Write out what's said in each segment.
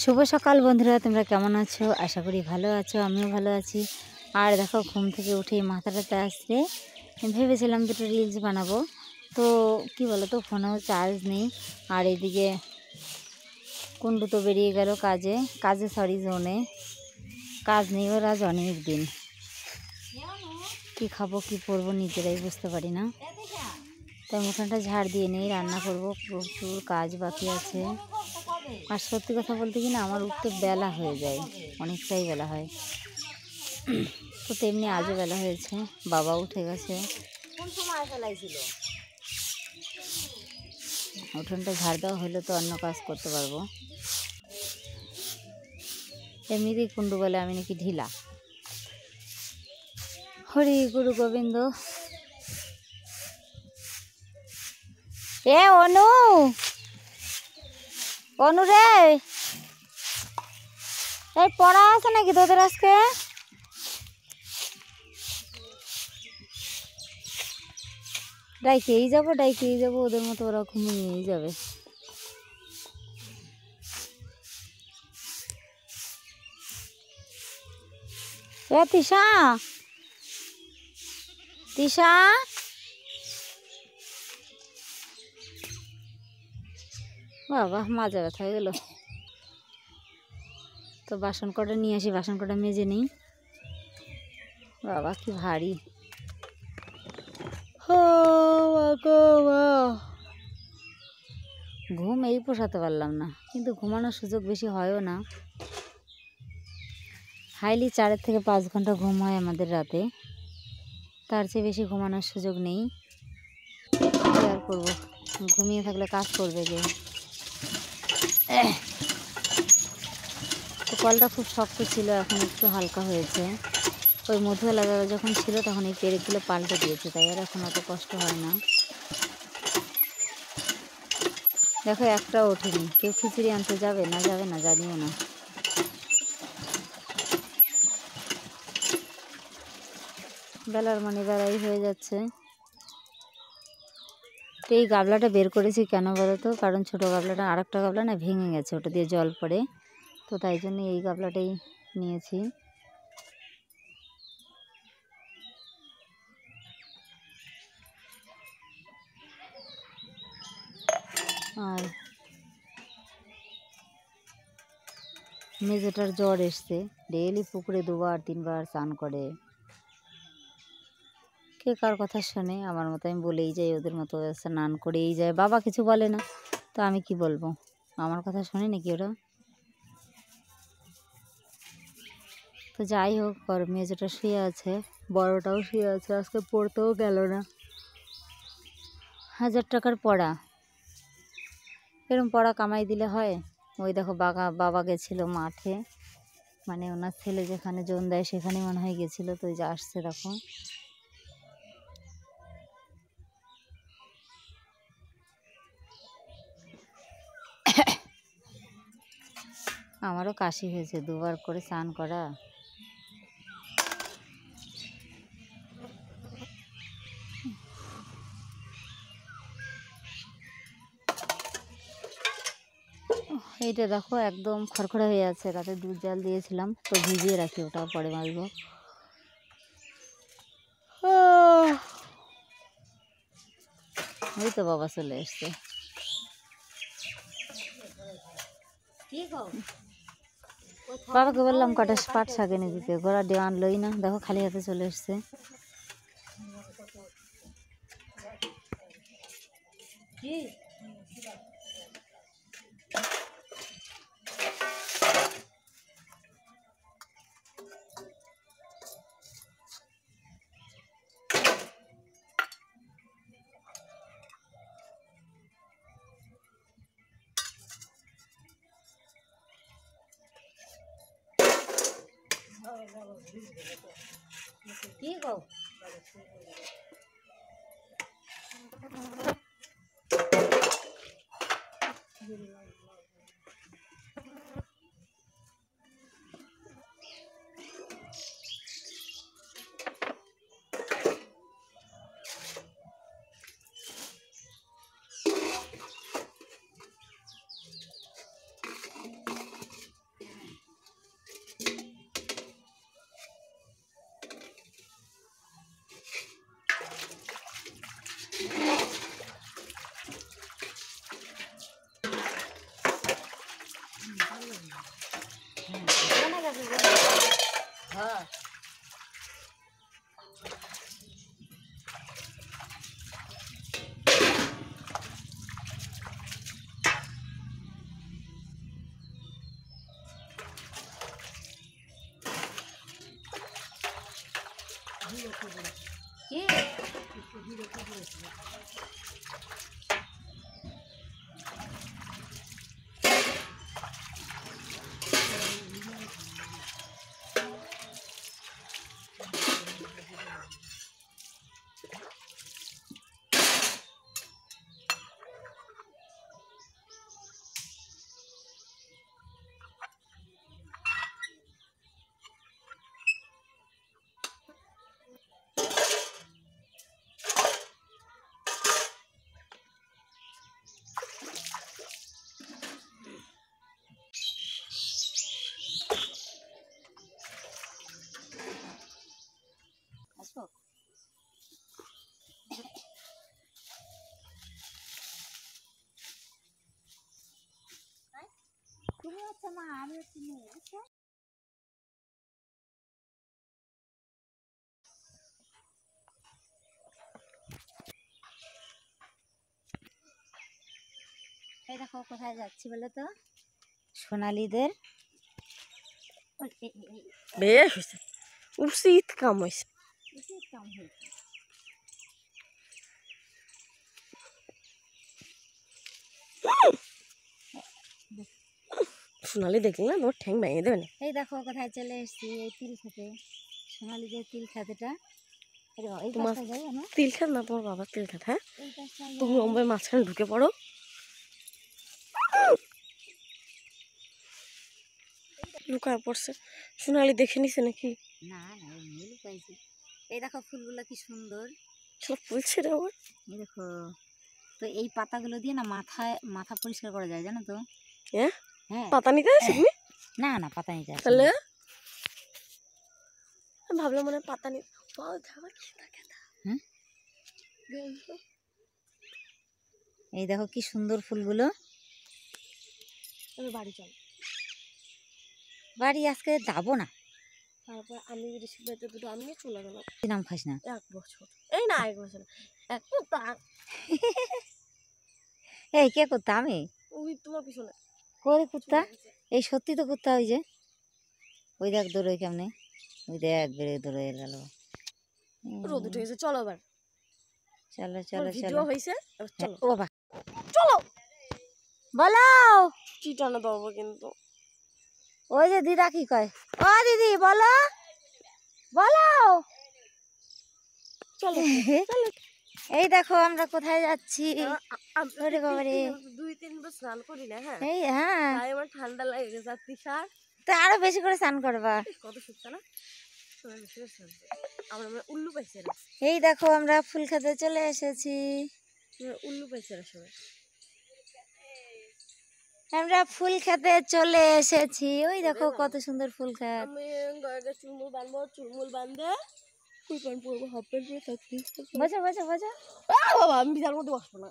শুভ সকাল বন্ধুরা, তোমরা কেমন আছো? আশা করি ভালো আছো, আমিও ভালো আছি। আর দেখো, ঘুম থেকে উঠে মাথাটাতে আসছে, ভেবেছিলাম দুটো রিলস বানাবো। তো কি বলো তো, ফোনেও চার্জ নেই। আর এদিকে কুন্ডু তো বেরিয়ে গেল কাজে জোনে। কাজ নেই ওর আজ অনেক দিন। কি খাবো কি পরবো নিজেরাই বুঝতে পারি না। তাই উঠানটা ঝাড় দিয়ে নেই, রান্না করবো, প্রচুর কাজ বাকি আছে। আর সত্যি কথা বলতে কি না, আমার উঠতে বেলা হয়ে যায়, অনেকটাই বেলা হয়। তো তেমনি আজও বেলা হয়েছে, বাবা উঠে গেছে। উঠোনটা ঝাড় দেওয়া হলে তো অন্য কাজ করতে পারবো। এমনিতেই কুন্ডু বলে আমি নাকি ঢিলা। হরি গুরু গোবিন্দ। অনু অনু রে, এই পড়া আছে নাকি তোদের আজকে? ডাইকেই যাবো, ওদের মতো ওরা ঘুমিয়েই যাবে। তিশা বাবা, মাজা ব্যথা হয়ে গেল। তো বাসন কটা নিয়ে আসি, বাসন কটা মেজে নিই। বাবা কি ভারী। ঘুম এই পোষাতে পারলাম না, কিন্তু ঘুমানোর সুযোগ বেশি হয়ও না। হাইলি 4 থেকে 5 ঘন্টা ঘুম হয় আমাদের রাতে, তার চেয়ে বেশি ঘুমানোর সুযোগ নেই। কি আর করবো, ঘুমিয়ে থাকলে কাজ করবে কে? তো কলটা খুব শক্ত ছিল, এখন একটু হালকা হয়েছে। ওই মধুওয়ালা দাদা যখন ছিল তখন এই পেরেকগুলো পাল্টে দিয়েছে, তাই আর এখন অত কষ্ট হয় না। দেখো, একটাও ওঠেনি। কেউ খিচুড়ি আনতে যাবে না জানিও না। বেলার মানে বেড়াই হয়ে যাচ্ছে। তো এই গাবলাটা বের করেছি কেন বলো তো? কারণ ছোটো গাবলাটা, আরেকটা গাবলা না ভেঙে গেছে, ওটা দিয়ে জল পড়ে। তো তাই জন্য এই গাবলাটাই নিয়েছি। আর মেজেটার জ্বর এসছে, ডেইলি পুকুরে 2-3 বার স্নান করে। কে কার কথা শোনে? আমার মতো আমি বলেই যাই, ওদের মতো স্নান করেই যায়। বাবা কিছু বলে না, তো আমি কি বলবো? আমার কথা শোনে নাকি ওরা? তো যাই হোক, মেজোটা শুয়ে আছে, বড়টাও শুয়ে আছে। আজকে পড়তেও গেল না। 1000 টাকার পড়া, এরকম পড়া কামাই দিলে হয়? ওই দেখো, বাবা গেছিল মাঠে, মানে ওনার ছেলে যেখানে জোন দেয় সেখানে মনে হয় গেছিলো। তো ওই যে আসছে দেখো। আমারও কাশি হয়েছে, 2বার করে স্নান করা। এইটা দেখো একদম খড়খড়ে হয়ে আছে, রাতে দুধ জাল দিয়েছিলাম, তো ভিজিয়ে রাখি, ওটাও পরে মাজবো। ওই তো বাবা চলে এসছে। বাবাকে বললাম কটা পাট শাক এনে দিতে, গোড়া ডে আনলোই না। দেখো খালি হাতে চলে এসছে। কি গো, হ্যাঁ কি আসবো তুমি হচ্ছে মা আমি হচ্ছে মেয়ে বুঝছো এই দেখো কোথায় যাচ্ছি বলো তো সোনালীদের বেশ হয়েছে উচিত কাম হয়েছে উচিত কাম হয়েছে সোনালি দেখলি না তোর ঠ্যাং ভেঙে দেবে না এই দেখো কোথায় চলে এসেছি এই তিল খেতে সোনালীদের তিল খেতেটা এই তোমার পাশটা যাই না তিল খাত না তোমার বাবার তিল খাত হ্যাঁ এই পাশটা তুমি অম্বের মাঝখানে ঢুকে পড়ো লুকায় পড়ছে সোনালি দেখে নিছে নাকি না না এমনি লুকাইছি এই দেখো ফুলগুলো কি সুন্দর সব ফুলছে রে আমার এই দেখো তো এই পাতাগুলো দিয়ে না মাথা পরিষ্কার করা যায় জানো তো হ্যাঁ হ্যাঁ পাতা নিতে আসিনি না না পাতা নিতে আসি তাহলে আমি ভাবলাম মনে হয় পাতা নিতে হুম এই দেখো কি সুন্দর ফুলগুলো আমি বাড়ি চল বাড়ি আজকে যাবো না তারপর আমি রেসিপিতে দুটো আমি নিয়ে চলে গেলাম নাম খাস না 1 বছর এই না 1 বছর এই কে করতে আমি ওই তোমার পিছনে করে কুত্তা এই সত্যি তো কুত্তা ওই যে ওই দেখ দৌড়োয় কেমনে ওই দেখ বেড়ে দৌড়ে গেল রোদ উঠে গেছে চলো এবার চলো চলো ভিডিও চলো হয়েছে চলো ও বাবা চলো বলো চিটানো দেবো কিন্তু ওই যে দিদা কি কয় ও দিদি বলো বলো চলো এই দেখো আমরা কোথায় যাচ্ছি ওরে বাবা রে 2-3 বার স্নান করি না হ্যাঁ এই হ্যাঁ তাই আমার ঠান্ডা লাগে গেছে আর তিশার তো আরো বেশি করে স্নান করবা কত সুখটা না আমরা উল্লু পাইছি না এই দেখো আমরা ফুল খেতে চলে এসেছি উল্লু পাইছি না সবাই আমরা ফুল খেতে চলে এসেছি ওই দেখো কত সুন্দর ফুল খেত আমি গয়গা চুলমুল বাঁধে ফুল প্যান্ট পরবো হাফ প্যান্ট পরে থাকছি বোঝো বোঝো বোঝো বাবা আমি বিছার মধ্যে বসবো না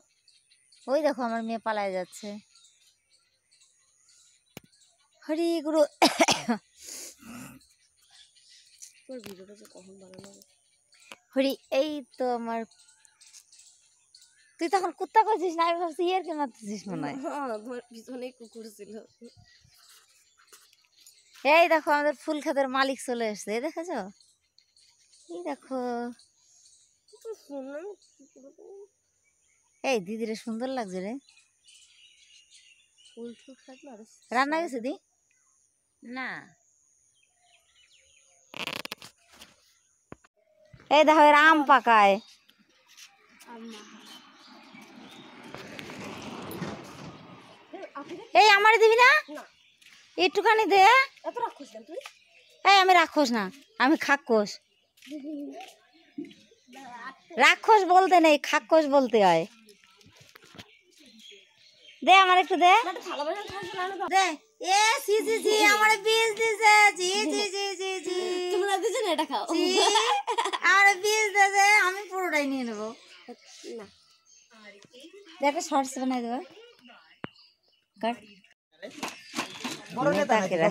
ওই দেখো আমার মেয়ে পালায় যাচ্ছে হরি গুরু তোর ভিডিওটা যে কখন বানানো হরি এই তো আমার তুই তখন কুত্তা করছিস না আমি ভাবছি ইয়ার কে মারতেছিস মনে হয় তোমার পিছনেই কুকুর ছিল এই দেখো আমাদের ফুল ক্ষেতের মালিক চলে এসছে দেখেছো এই দেখো এই দিদিরে সুন্দর লাগছে রে ফুল ফুল থাকলে আরো রান্না গেছে দি না এই দেখো এর আম পাকায় এই আমারে দিবি না একটুখানি দে এত রাক্ষস কেন তুই এই আমি রাক্ষস না আমি খাক্কস রাক্ষস বলতে নেই খাক্কস বলতে হয় দে আমার একটু দে দে এ সি সি সি আমারে বীজ দিছে জি জি জি জি জি তোমরা দুজন এটা খাও জি আমারে বীজ দিছে আমি পুরোটাই নিয়ে নেব না দেখো শর্টস বানাই দেব কাট নেতাকেরা।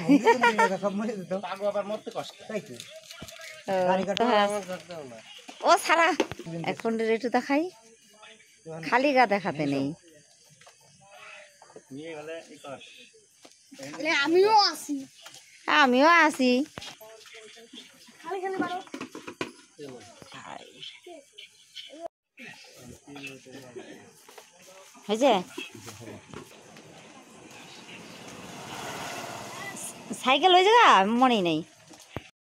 ও সারা এখন একটু দেখাই, খালি গা দেখাতে নেই। আমিও আসি। আমিও আসি। হয়েছে সাইকেল হয়েছে গা মনেই নেই।